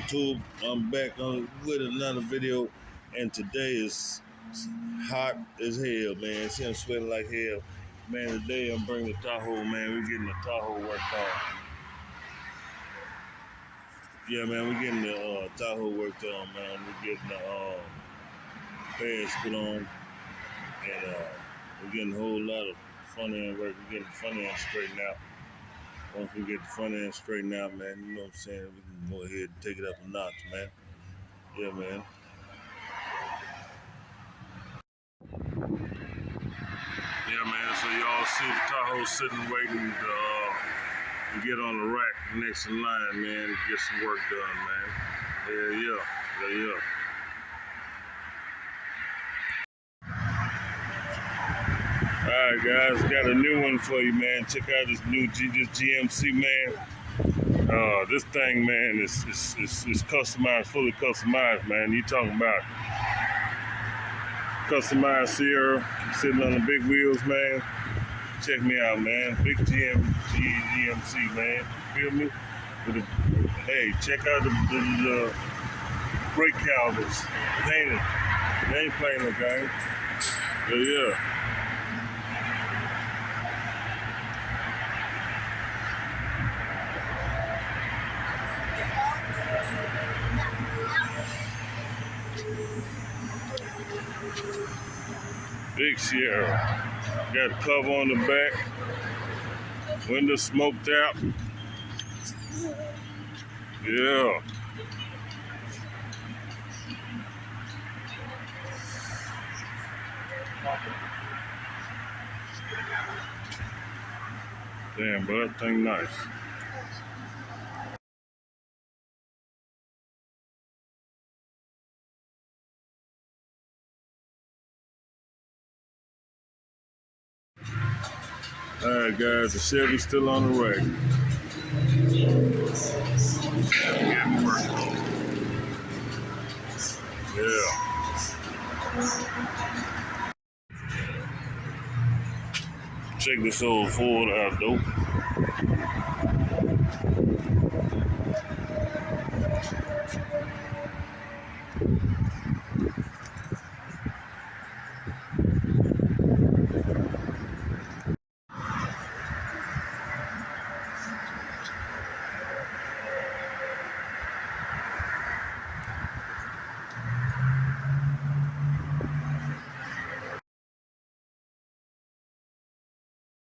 YouTube? I'm back with another video, and today is hot as hell, man. See, I'm sweating like hell, man. Today I'm bringing the Tahoe, man. We're getting the Tahoe worked on. Yeah, man, we're getting the Tahoe worked on, man. We're getting the pads put on, and we're getting a whole lot of front end work. We're getting the front end straightened out. Once we get the front end straightened out, man, you know what I'm saying, we can go ahead and take it up a notch, man. Yeah, man. Yeah, man, so y'all see the Tahoe sitting waiting to get on the rack next in line, man, to get some work done, man. Yeah. All right, guys, got a new one for you, man. Check out this new GMC, man. This thing, man, is customized, fully customized, man. You talking about customized Sierra sitting on the big wheels, man. Check me out, man. Big GMC, man. You feel me? Hey, check out the brake calipers. They ain't playing no game. Yeah. Big Sierra. Got a cover on the back. Windows smoked out. Yeah. Damn, bro, that thing nice. Alright, guys, the Chevy's still on the rack. Getting work on. Yeah. Check this old Ford out, though.